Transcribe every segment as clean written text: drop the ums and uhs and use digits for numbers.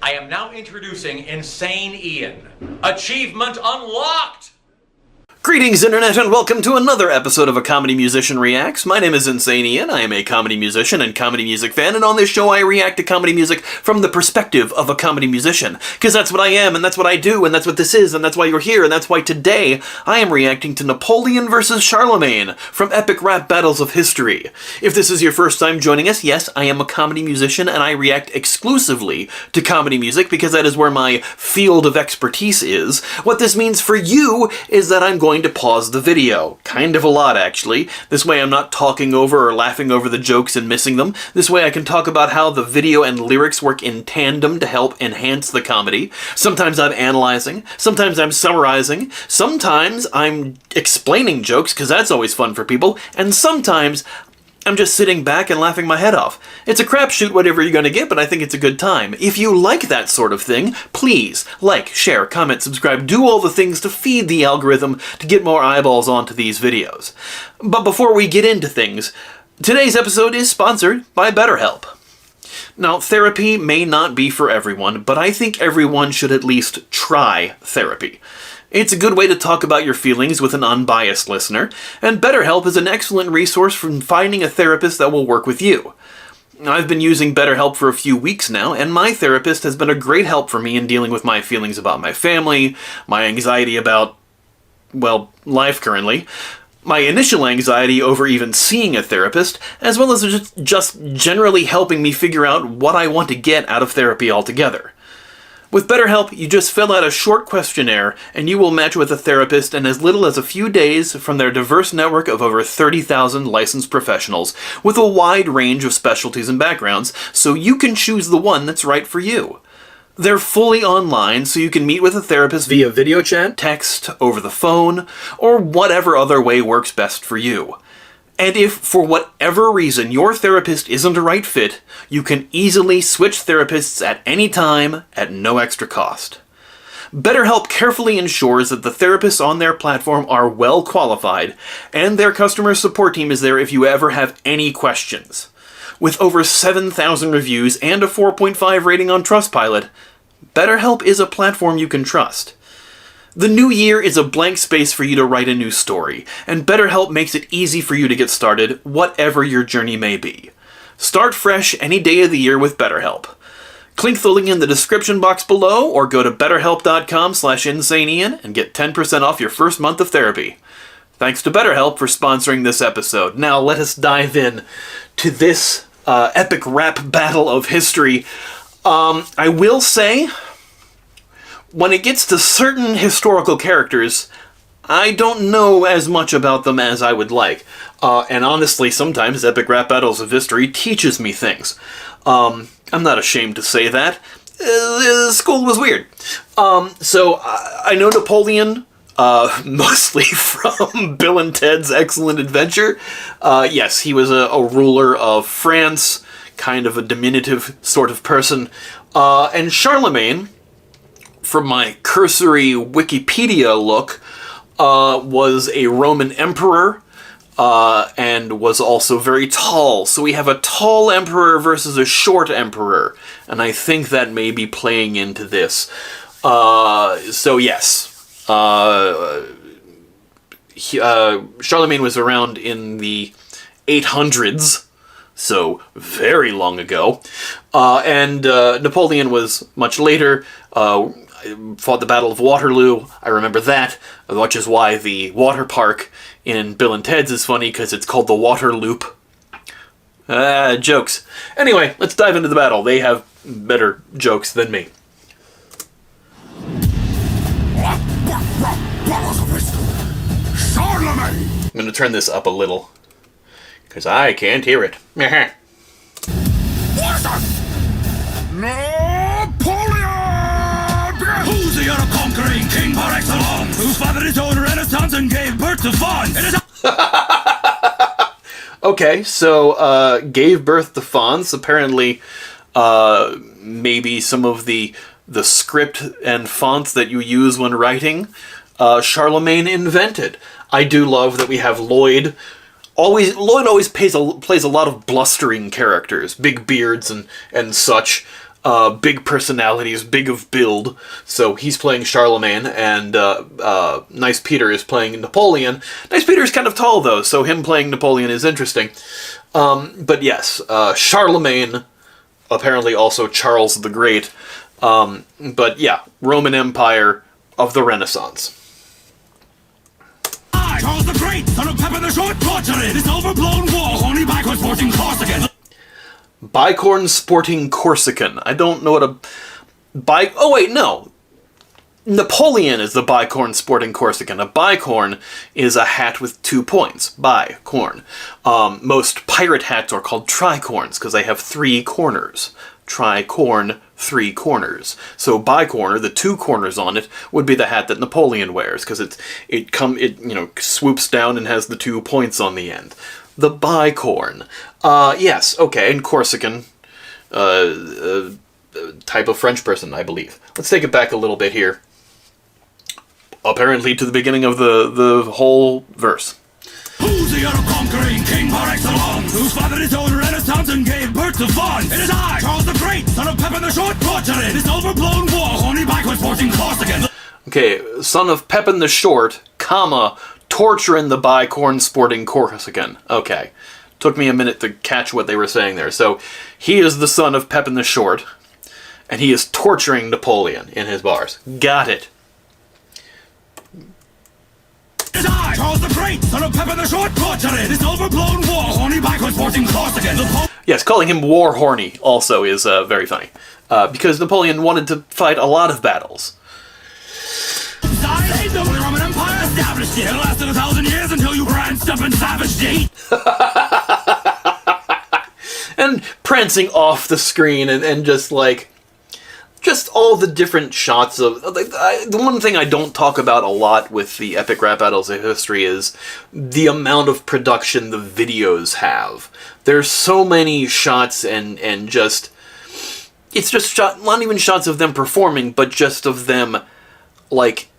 I am now introducing Insane Ian. Achievement unlocked! Greetings, Internet, and welcome to another episode of A Comedy Musician Reacts. My name is Insane Ian. I am a comedy musician and comedy music fan, and on this show I react to comedy music from the perspective of a comedy musician. Because that's what I am, and that's what I do, and that's what this is, and that's why you're here, and that's why today I am reacting to Napoleon versus Charlemagne from Epic Rap Battles of History. If this is your first time joining us, yes, I am a comedy musician, and I react exclusively to comedy music because that is where my field of expertise is. What this means for you is that I'm going to pause the video. Kind of a lot, actually. This way I'm not talking over or laughing over the jokes and missing them. This way I can talk about how the video and lyrics work in tandem to help enhance the comedy. Sometimes I'm analyzing, sometimes I'm summarizing, sometimes I'm explaining jokes, because that's always fun for people, and sometimes I'm just sitting back and laughing my head off. It's a crapshoot whatever you're gonna get, but I think it's a good time. If you like that sort of thing, please like, share, comment, subscribe, do all the things to feed the algorithm to get more eyeballs onto these videos. But before we get into things, today's episode is sponsored by BetterHelp. Now, therapy may not be for everyone, but I think everyone should at least try therapy. It's a good way to talk about your feelings with an unbiased listener, and BetterHelp is an excellent resource for finding a therapist that will work with you. I've been using BetterHelp for a few weeks now, and my therapist has been a great help for me in dealing with my feelings about my family, my anxiety about, well, life currently, my initial anxiety over even seeing a therapist, as well as just generally helping me figure out what I want to get out of therapy altogether. With BetterHelp, you just fill out a short questionnaire, and you will match with a therapist in as little as a few days from their diverse network of over 30,000 licensed professionals, with a wide range of specialties and backgrounds, so you can choose the one that's right for you. They're fully online, so you can meet with a therapist via video chat, text, over the phone, or whatever other way works best for you. And if, for whatever reason, your therapist isn't a right fit, you can easily switch therapists at any time at no extra cost. BetterHelp carefully ensures that the therapists on their platform are well qualified, and their customer support team is there if you ever have any questions. With over 7,000 reviews and a 4.5 rating on Trustpilot, BetterHelp is a platform you can trust. The new year is a blank space for you to write a new story, and BetterHelp makes it easy for you to get started, whatever your journey may be. Start fresh any day of the year with BetterHelp. Click the link in the description box below, or go to betterhelp.com/insaneian and get 10% off your first month of therapy. Thanks to BetterHelp for sponsoring this episode. Now let us dive in to this epic rap battle of history. I will say, when it gets to certain historical characters, I don't know as much about them as I would like. And honestly, sometimes Epic Rap Battles of History teaches me things. I'm not ashamed to say that. School was weird. So I know Napoleon, mostly from Bill and Ted's Excellent Adventure. Yes, he was a ruler of France, kind of a diminutive sort of person. And Charlemagne, from my cursory Wikipedia look, was a Roman emperor, and was also very tall. So we have a tall emperor versus a short emperor, and I think that may be playing into this. So yes, Charlemagne was around in the 800s, so very long ago, and Napoleon was much later. Fought the Battle of Waterloo. I remember that, which is why the water park in Bill and Ted's is funny, because it's called the Water Loop. Jokes. Anyway, let's dive into the battle. They have better jokes than me. Charlemagne! I'm going to turn this up a little, because I can't hear it. What is that? Napoleon! Who's the conquering king par excellence? Who fathered his own renaissance and gave birth to fawns? It is Okay, so, gave birth to fawns. Apparently, maybe some of the script and fonts that you use when writing, Charlemagne invented. I do love that we have Lloyd. Lloyd always plays a lot of blustering characters, big beards and such. big personalities, big of build. So he's playing Charlemagne, and Nice Peter is playing Napoleon. Nice Peter's kind of tall, though, so him playing Napoleon is interesting. But yes, Charlemagne, apparently also Charles the Great. But yeah, Roman Empire of the Renaissance. I, Charles the Great, son of Pepper the Short, tortured this overblown war, horny backwards sporting Corsican. Bicorn sporting Corsican. I don't know what a... Oh wait, no. Napoleon is the bicorn sporting Corsican. A bicorn is a hat with 2 points. Bicorn. Most pirate hats are called tricorns because they have 3 corners. Tricorn, 3 corners. So bicorner, the 2 corners on it, would be the hat that Napoleon wears because it swoops down and has the 2 points on the end. The bicorn. Yes, okay, and Corsican, type of French person, I believe. Let's take it back a little bit here. Apparently to the beginning of the whole verse. Who's the conquering king par excellence, whose father is own Renaissance and gave birth to fun? It is I, Charles the Great, son of Pepin the Short, tortured this overblown war, horny backwards sporting Corsican. Okay, son of Pepin the Short, comma, torturing the bicorn sporting Corsican. Okay. Took me a minute to catch what they were saying there. So, he is the son of Pepin the Short, and he is torturing Napoleon in his bars. Got it. It is I, Charles the Great, son of Pepin the Short, tortured this overblown war, horny backwards sporting Corsican. Yes, calling him war horny also is very funny. Because Napoleon wanted to fight a lot of battles. The Holy Roman Empire established it. It lasted 1,000 years until you pranced up and savaged it. And prancing off the screen and just all the different shots of... the one thing I don't talk about a lot with the epic rap battles of history is the amount of production the videos have. There's so many shots and just... It's just not even shots of them performing, but just of them...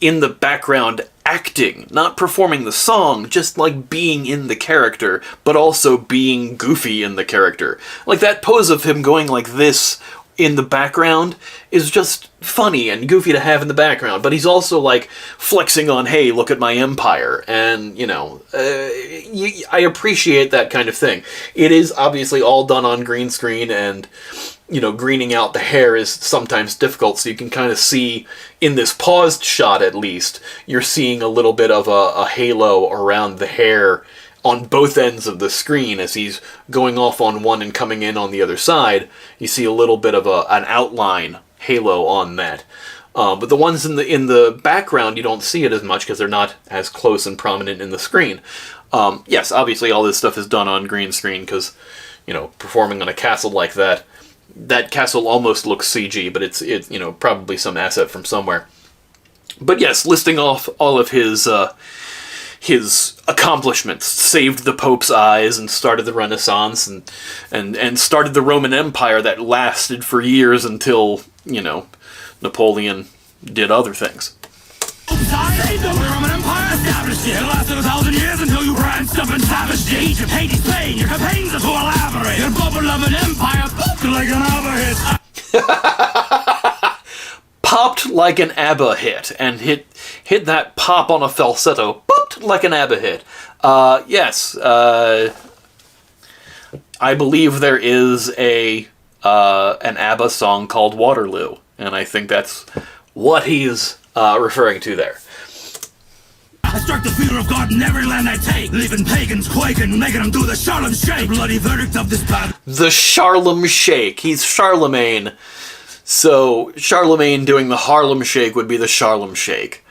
in the background acting, not performing the song, just being in the character, but also being goofy in the character. That pose of him going like this in the background is just funny and goofy to have in the background, but he's also flexing on, hey, look at my empire, and I appreciate that kind of thing. It is obviously all done on green screen, and greening out the hair is sometimes difficult, so you can kind of see, in this paused shot at least, you're seeing a little bit of a halo around the hair on both ends of the screen as he's going off on one and coming in on the other side. You see a little bit of an outline halo on that. But the ones in the background, you don't see it as much because they're not as close and prominent in the screen. Yes, obviously all this stuff is done on green screen because, performing on a castle like that, that castle almost looks CG, but it's probably some asset from somewhere. But yes, listing off all of his accomplishments, saved the Pope's eyes and started the Renaissance and started the Roman Empire that lasted for years until, Napoleon did other things. The Roman Empire established it. It lasted 1,000 years until you pranced up and savaged Egypt, Hades, Spain. Your campaigns are too elaborate. Your bubble of an empire popped like an ABBA hit. Popped like an ABBA hit, and hit that pop on a falsetto. Popped like an ABBA hit. Yes. I believe there is an ABBA song called Waterloo, and I think that's what he's referring to there. I struck the fear of God in every land I take, leaving pagans quaking, making them do the Charlem Shake. The bloody verdict of this battle. The Charlem Shake. He's Charlemagne. So, Charlemagne doing the Harlem Shake would be the Charlem Shake.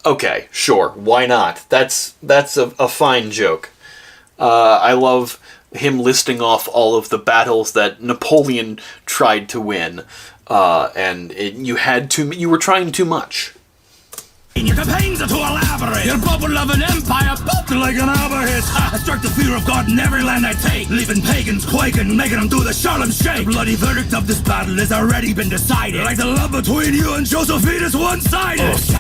Okay, sure, why not? That's a fine joke. I love him listing off all of the battles that Napoleon tried to win, and you were trying too much. Your campaigns are too elaborate. Your bubble of an empire popped like an ABBA hit. I struck the fear of God in every land I take, leaving pagans quaking, making them do the Charlem Shake. The bloody verdict of this battle has already been decided. Like the love between you and Josephine is one-sided.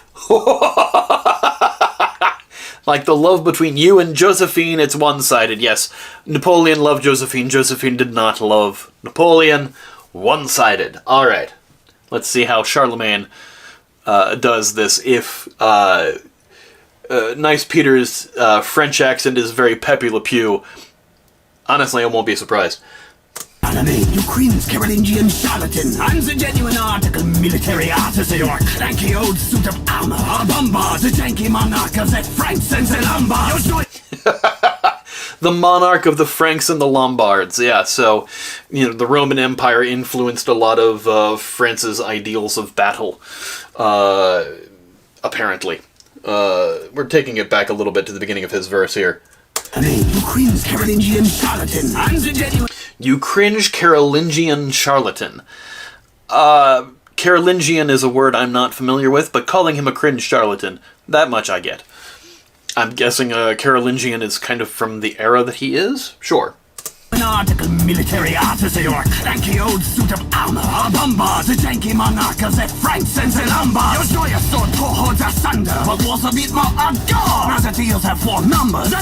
Like the love between you and Josephine, it's one-sided. Yes, Napoleon loved Josephine. Josephine did not love Napoleon. One-sided. All right. Let's see how Charlemagne does this. If Nice Peter's French accent is very Pepe Le Pew, honestly, I won't be surprised. Charlemagne, Ukraine's Carolingian charlatan. I'm the genuine article military artisan. Your clanky old suit of armor. A bombard, the janky monarch of the Franks and the Lombards. The monarch of the Franks and the Lombards. Yeah, so, the Roman Empire influenced a lot of France's ideals of battle, apparently. We're taking it back a little bit to the beginning of his verse here. Ukraine's Carolingian charlatan. I'm the genuine... You cringe, Carolingian charlatan. Carolingian is a word I'm not familiar with, but calling him a cringe charlatan, that much I get. I'm guessing Carolingian is kind of from the era that he is? Sure. An article military artisan, your clanky old suit of armor. A bombard, the janky monarch of the Franks and the Lombards. Your joyous sword cohorts asunder, but was a bit more hardcore. Now the deals have 4 numbers.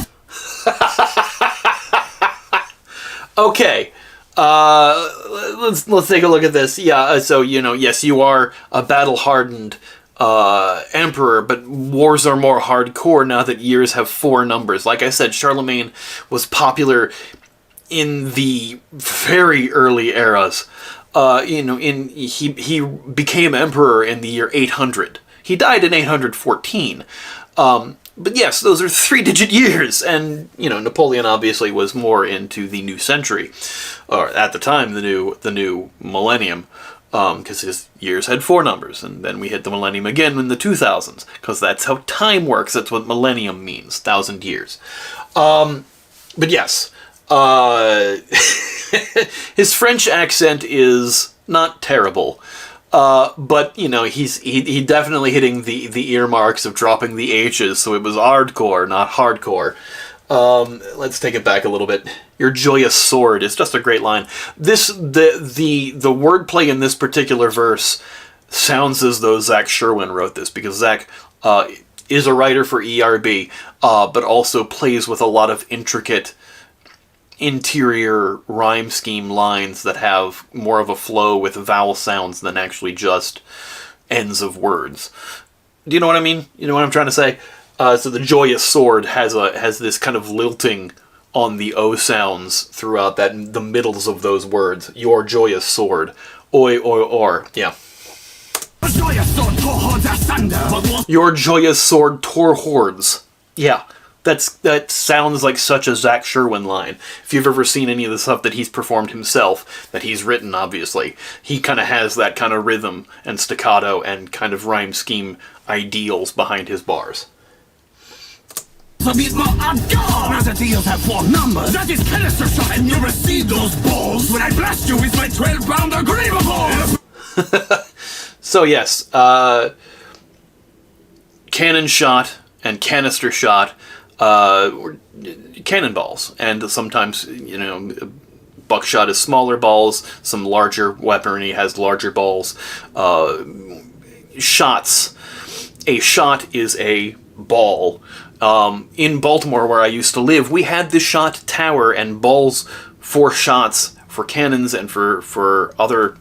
Okay, let's take a look at this. Yeah, so, yes, you are a battle-hardened emperor, but wars are more hardcore now that years have 4 numbers. Like I said, Charlemagne was popular in the very early eras. He became emperor in the year 800. He died in 814. But yes, those are 3-digit years, and, Napoleon obviously was more into the new century, or at the time, the new millennium, because his years had 4 numbers, and then we hit the millennium again in the 2000s, because that's how time works. That's what millennium means, 1,000 years. But yes, his French accent is not terrible. But, he's definitely hitting the earmarks of dropping the H's, so it was hardcore, not hardcore. Let's take it back a little bit. Your joyous sword is just a great line. The wordplay in this particular verse sounds as though Zach Sherwin wrote this, because Zach is a writer for ERB, but also plays with a lot of intricate interior rhyme scheme lines that have more of a flow with vowel sounds than actually just ends of words. Do you know what I mean? You know what I'm trying to say? So the joyous sword has this kind of lilting on the O sounds throughout the middles of those words. Your joyous sword. Oi, oi, or. Yeah. Your joyous sword tore hordes. Yeah. That sounds like such a Zach Sherwin line. If you've ever seen any of the stuff that he's performed himself, that he's written, obviously, he kind of has that kind of rhythm and staccato and kind of rhyme scheme ideals behind his bars. A bit more hardcore. Now the deals have 4 numbers. That is canister shot, and you receive those balls when I blast you with my 12-pounder graver ball. So yes, cannon shot and canister shot. Cannonballs, and sometimes, buckshot is smaller balls, some larger weaponry has larger balls. Shots. A shot is a ball. In Baltimore, where I used to live, we had the shot tower and balls for shots, for cannons, and for other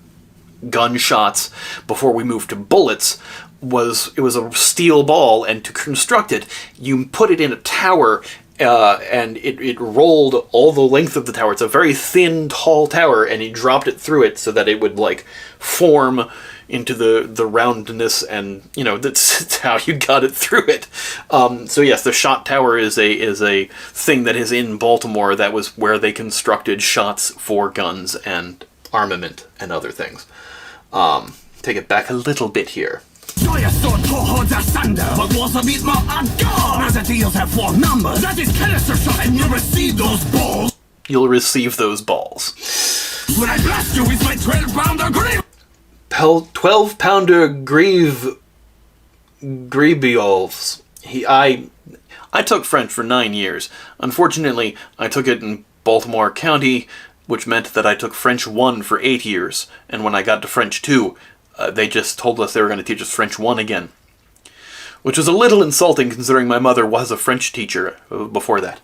gunshots before we moved to bullets. It was a steel ball, and to construct it, you put it in a tower, and it rolled all the length of the tower. It's a very thin, tall tower, and he dropped it through it so that it would, form into the roundness, and, that's how you got it through it. So yes, the shot tower is a thing that is in Baltimore. That was where they constructed shots for guns and armament and other things. Take it back a little bit here. Joyous sword cohorts asunder, but was a bit more hardcore. Now the deals have 4 numbers. That is canister shot, and you'll receive those balls. You'll receive those balls. When I blast you with my 12-pounder grieve. 12-pounder griebials. I took French for 9 years. Unfortunately, I took it in Baltimore County, which meant that I took French 1 for 8 years. And when I got to French 2, they just told us they were going to teach us French 1 again. Which was a little insulting considering my mother was a French teacher before that.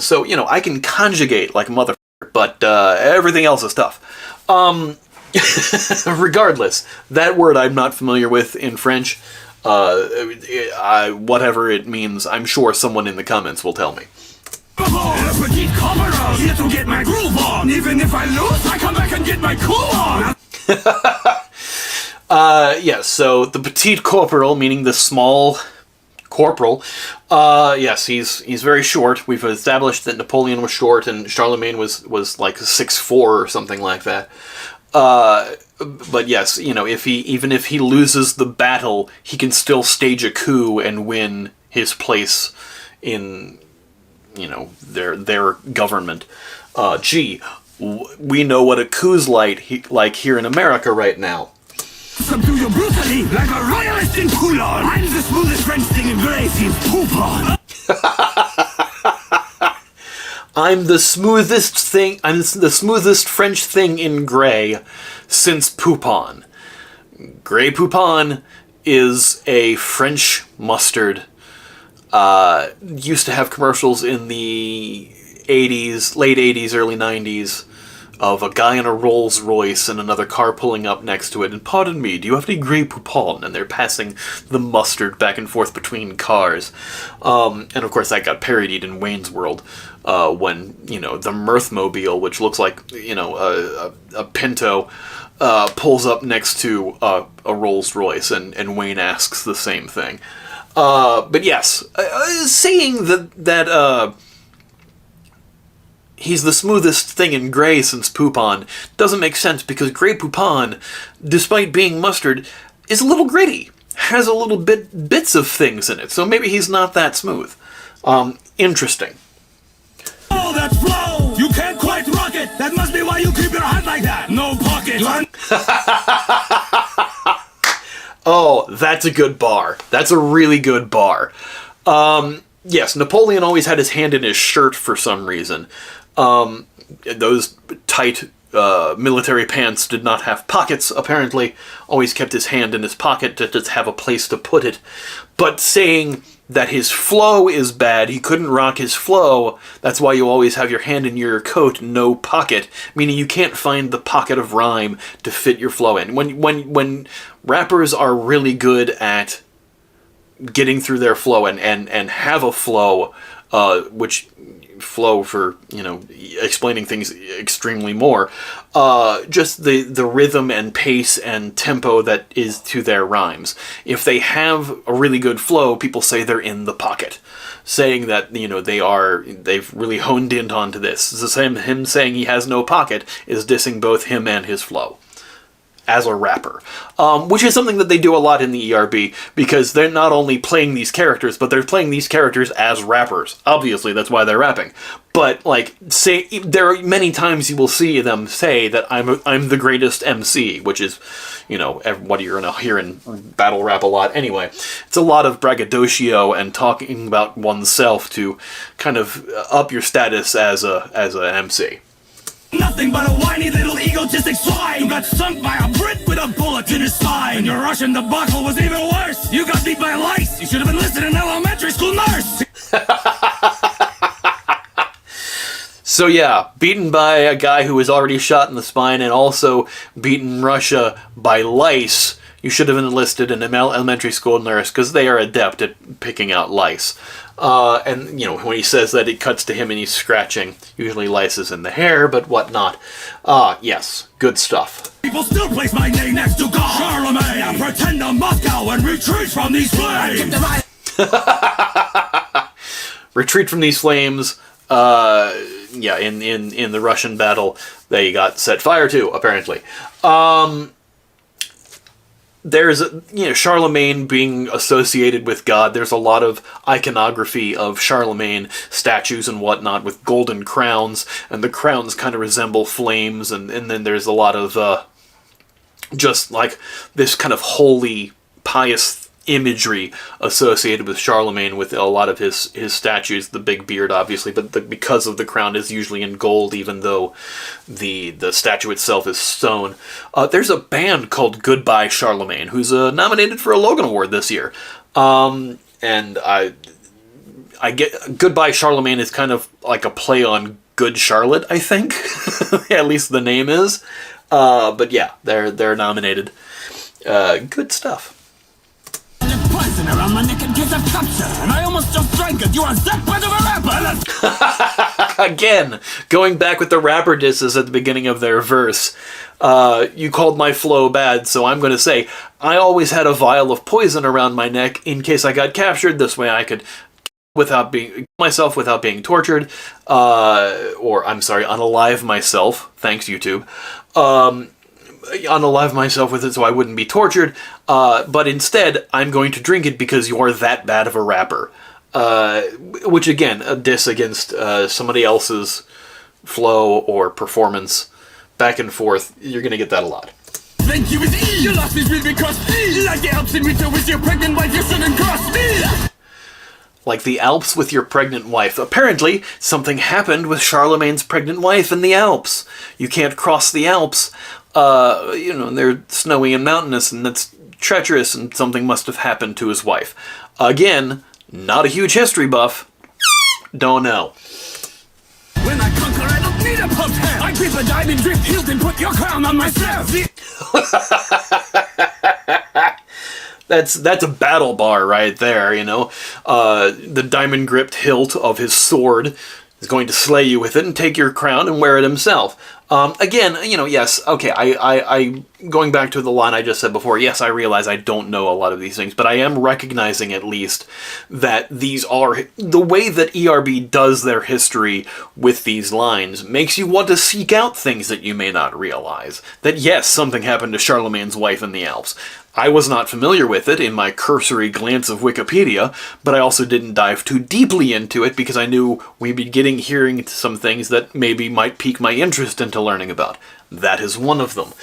So, I can conjugate like a motherfucker, but everything else is tough. Regardless, that word I'm not familiar with in French. Whatever it means, I'm sure someone in the comments will tell me. Petite corporal, here to get my groove on. Even if I lose, I come back and get my cool on. Yes, so the petite corporal, meaning the small corporal, yes, he's very short. We've established that Napoleon was short and Charlemagne was like 6'4" or something like that. But yes, you know, even if he loses the battle, he can still stage a coup and win his place in, you know, their government. We know what a coup's like here in America right now. Subdue your brutally like a royalist in Toulon. I'm the smoothest French thing in Grey since Poupon. I'm the smoothest French thing in Grey since Poupon. Grey Poupon is a French mustard. Used to have commercials in the 80s, late 80s, early 90s, of a guy in a Rolls Royce and another car pulling up next to it, and pardon me, do you have any Grey Poupon? And they're passing the mustard back and forth between cars. And of course that got parodied in Wayne's World, when, you know, the Mirthmobile, which looks like, you know, a Pinto, pulls up next to a Rolls Royce, and Wayne asks the same thing. But yes, saying that he's the smoothest thing in Grey since Poupon doesn't make sense, because Grey Poupon, despite being mustard, is a little gritty. Has a little bits of things in it, so maybe he's not that smooth. Interesting. Oh, that flow! You can't quite rock it! That must be why you keep your hand like that! No pocket! Oh, that's a good bar. That's a really good bar. Yes, Napoleon always had his hand in his shirt for some reason. Those tight military pants did not have pockets, apparently. Always kept his hand in his pocket to just have a place to put it. But saying that his flow is bad, he couldn't rock his flow, that's why you always have your hand in your coat, no pocket, meaning you can't find the pocket of rhyme to fit your flow in. When rappers are really good at getting through their flow and have a flow, which flow for, you know, explaining things extremely more, just the rhythm and pace and tempo that is to their rhymes. If they have a really good flow, people say they're in the pocket, saying that, you know, they've really honed in onto this. It's the same, him saying he has no pocket is dissing both him and his flow as a rapper, which is something that they do a lot in the ERB, because they're not only playing these characters, but they're playing these characters as rappers. Obviously, that's why they're rapping. But, like, say, there are many times you will see them say that I'm the greatest MC, which is, you know, what you're gonna hear in battle rap a lot anyway. It's a lot of braggadocio and talking about oneself to kind of up your status as a MC. Nothing but a whiny little egotistic swine who got sunk by a Brit with a bullet in his spine. And your Russian debacle was even worse. You got beat by lice. You should have been listening to an elementary school nurse. So yeah, beaten by a guy who was already shot in the spine, and also beaten Russia by lice. You should have enlisted an elementary school nurse, because they are adept at picking out lice. And, you know, when he says that, it cuts to him and he's scratching. Usually lice is in the hair, but whatnot. Yes, good stuff. People still place my name next to God. Charlemagne, I pretend I'm Moscow and retreat from these flames. Retreat from these flames. Yeah, in the Russian battle, they got set fire to, apparently. There's, you know, Charlemagne being associated with God. There's a lot of iconography of Charlemagne statues and whatnot with golden crowns, and the crowns kind of resemble flames, and then there's a lot of just like this kind of holy, pious imagery associated with Charlemagne with a lot of his statues. The big beard, obviously, but because of the crown is usually in gold, even though the statue itself is stone. There's a band called Goodbye Charlemagne who's nominated for a Logan Award this year, and I get Goodbye Charlemagne is kind of like a play on Good Charlotte, I think. At least the name is. But yeah, they're nominated. Good stuff. Poison around my neck in case of capture, and I almost just drank it. You are that bad of a rapper. Again, going back with the rapper disses at the beginning of their verse. You called my flow bad, so I'm going to say, I always had a vial of poison around my neck in case I got captured. This way I could kill myself without being tortured, unalive myself. Thanks, YouTube. Unalive myself with it so I wouldn't be tortured, but instead I'm going to drink it because you're that bad of a rapper. Which again, a diss against somebody else's flow or performance, back and forth. You're going to get that a lot. Thank you, it's E. Your last is really because E. Like the Alps in winter with your pregnant wife, you shouldn't cross me. Like the Alps with your pregnant wife. Apparently, something happened with Charlemagne's pregnant wife in the Alps. You can't cross the Alps. They're snowy and mountainous, and that's treacherous, and something must have happened to his wife. Again, not a huge history buff. Don't know. When I conquer, I don't need a pumped hair. I grip a diamond drip hilt and put your crown on myself. That's a battle bar right there, the diamond-gripped hilt of his sword is going to slay you with it and take your crown and wear it himself. Yes, okay, I going back to the line I just said before, yes, I realize I don't know a lot of these things, but I am recognizing at least that these are, the way that ERB does their history with these lines makes you want to seek out things that you may not realize. That yes, something happened to Charlemagne's wife in the Alps. I was not familiar with it in my cursory glance of Wikipedia, but I also didn't dive too deeply into it because I knew we'd be hearing some things that maybe might pique my interest into learning about. That is one of them.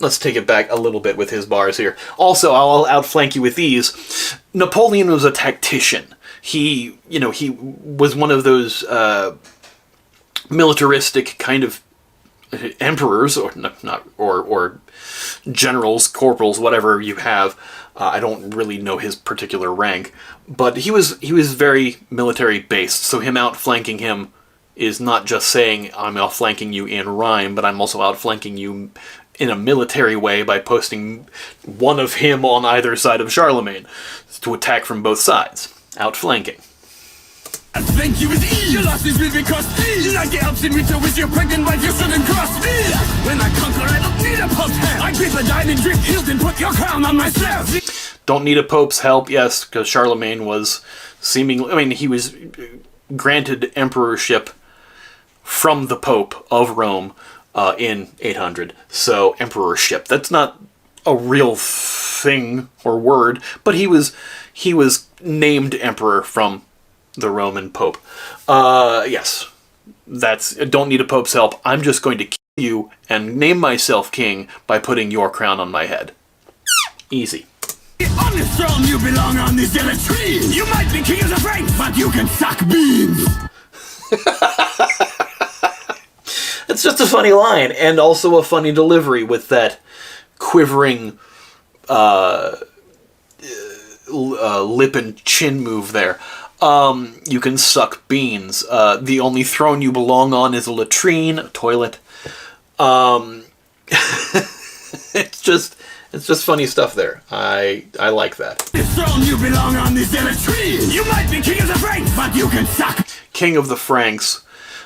Let's take it back a little bit with his bars here. Also, I'll outflank you with these. Napoleon was a tactician. He was one of those militaristic kind of emperors, or generals, corporals, whatever you have. I don't really know his particular rank, but he was very military based. So him outflanking him is not just saying I'm outflanking you in rhyme, but I'm also outflanking you in a military way by posting one of him on either side of Charlemagne to attack from both sides. Outflanking. Thank you with E. Your loss is real because E. Like the Alps in winter with your pregnant wife, you shouldn't cross me. When I conquer, I don't need a pumped hair. I grip a diamond drip hilt and put your crown on myself. Don't need a pope's help, yes, because Charlemagne was he was granted emperorship from the Pope of Rome in 800. So, emperorship. That's not a real thing or word, but he was named emperor from the Roman Pope. Yes. Don't need a pope's help. I'm just going to kill you and name myself king by putting your crown on my head. Easy. On this throne you belong on this yellow tree. You might be king of the Franks, but you can suck beans. It's just a funny line, and also a funny delivery with that quivering lip and chin move there. You can suck beans. The only throne you belong on is a latrine, a toilet. It's just funny stuff there. I like that. This throne you belong on is in a tree. You might be king of the Franks, but you can suck. King of the Franks.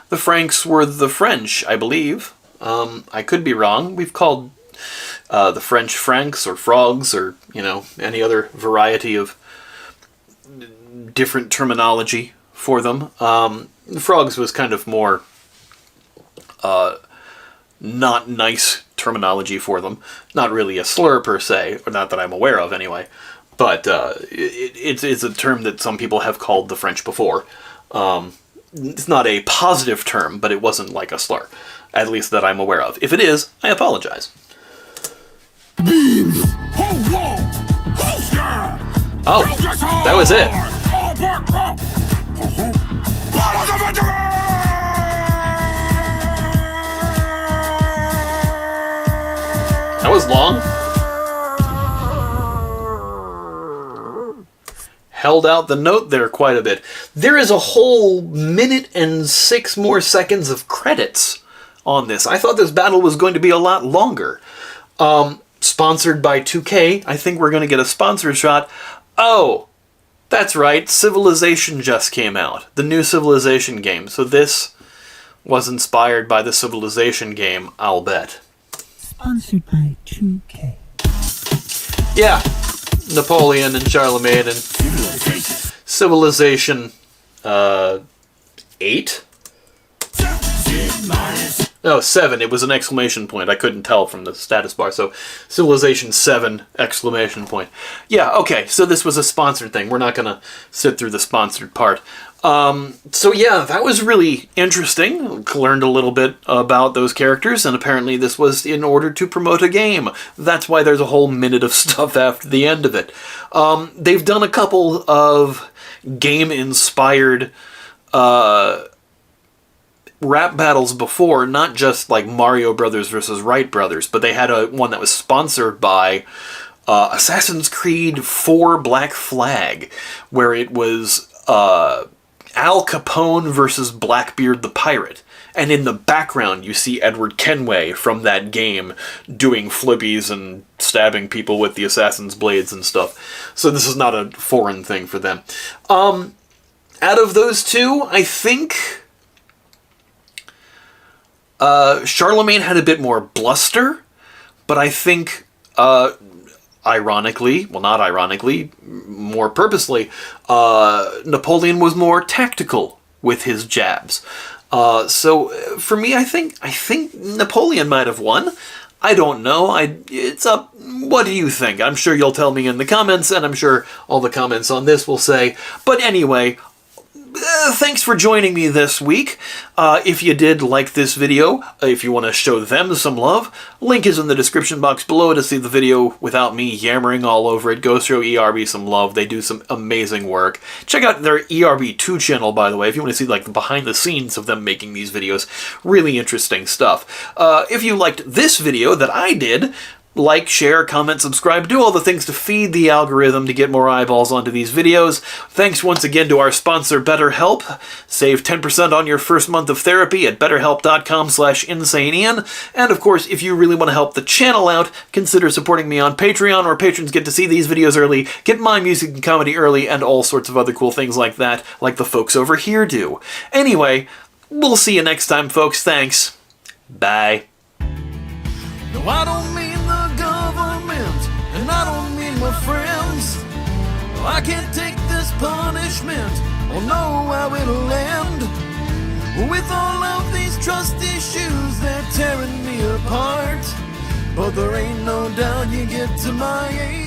The Franks were the French, I believe. I could be wrong. We've called the French Franks or frogs or, any other variety of different terminology for them. Frogs was kind of more not nice terminology for them. Not really a slur per se, or not that I'm aware of anyway. But it's a term that some people have called the French before. It's not a positive term, but it wasn't like a slur. At least that I'm aware of. If it is, I apologize. Beans. Oh, that was it. That was long. Held out the note there quite a bit. There is a whole minute and 6 more seconds of credits on this. I thought this battle was going to be a lot longer. Sponsored by 2K, I think we're going to get a sponsor shot. Oh, that's right, Civilization just came out. The new Civilization game. So this was inspired by the Civilization game, I'll bet. Sponsored by 2K. Yeah, Napoleon and Charlemagne and Civilization 8? No, 7. It was an exclamation point. I couldn't tell from the status bar. So, Civilization 7, exclamation point. Yeah, okay, so this was a sponsored thing. We're not going to sit through the sponsored part. So yeah, that was really interesting. Learned a little bit about those characters, and apparently this was in order to promote a game. That's why there's a whole minute of stuff after the end of it. They've done a couple of game-inspired rap battles before, not just like Mario Brothers versus Wright Brothers, but they had one that was sponsored by Assassin's Creed 4 Black Flag, where it was Al Capone versus Blackbeard the Pirate. And in the background, you see Edward Kenway from that game doing flippies and stabbing people with the assassin's blades and stuff. So this is not a foreign thing for them. Out of those two, I think Charlemagne had a bit more bluster, but I think, ironically, well, not ironically, more purposely, Napoleon was more tactical with his jabs. So for me, I think Napoleon might have won. I don't know. It's up. What do you think? I'm sure you'll tell me in the comments, and I'm sure all the comments on this will say. But anyway, thanks for joining me this week. If you did like this video, if you want to show them some love, link is in the description box below to see the video without me yammering all over it. Go show ERB some love. They do some amazing work. Check out their ERB2 channel, by the way, if you want to see like the behind the scenes of them making these videos. Really interesting stuff. If you liked this video that I did, like, share, comment, subscribe, do all the things to feed the algorithm to get more eyeballs onto these videos. Thanks once again to our sponsor, BetterHelp. Save 10% on your first month of therapy at betterhelp.com/insaneian. And of course, if you really want to help the channel out, consider supporting me on Patreon, where patrons get to see these videos early, get my music and comedy early, and all sorts of other cool things like that, like the folks over here do. Anyway, we'll see you next time, folks. Thanks. Bye. No, I don't mean the government, and I don't mean my friends. I can't take this punishment, or know how it'll end. With all of these trust issues, they're tearing me apart. But there ain't no doubt you get to my age,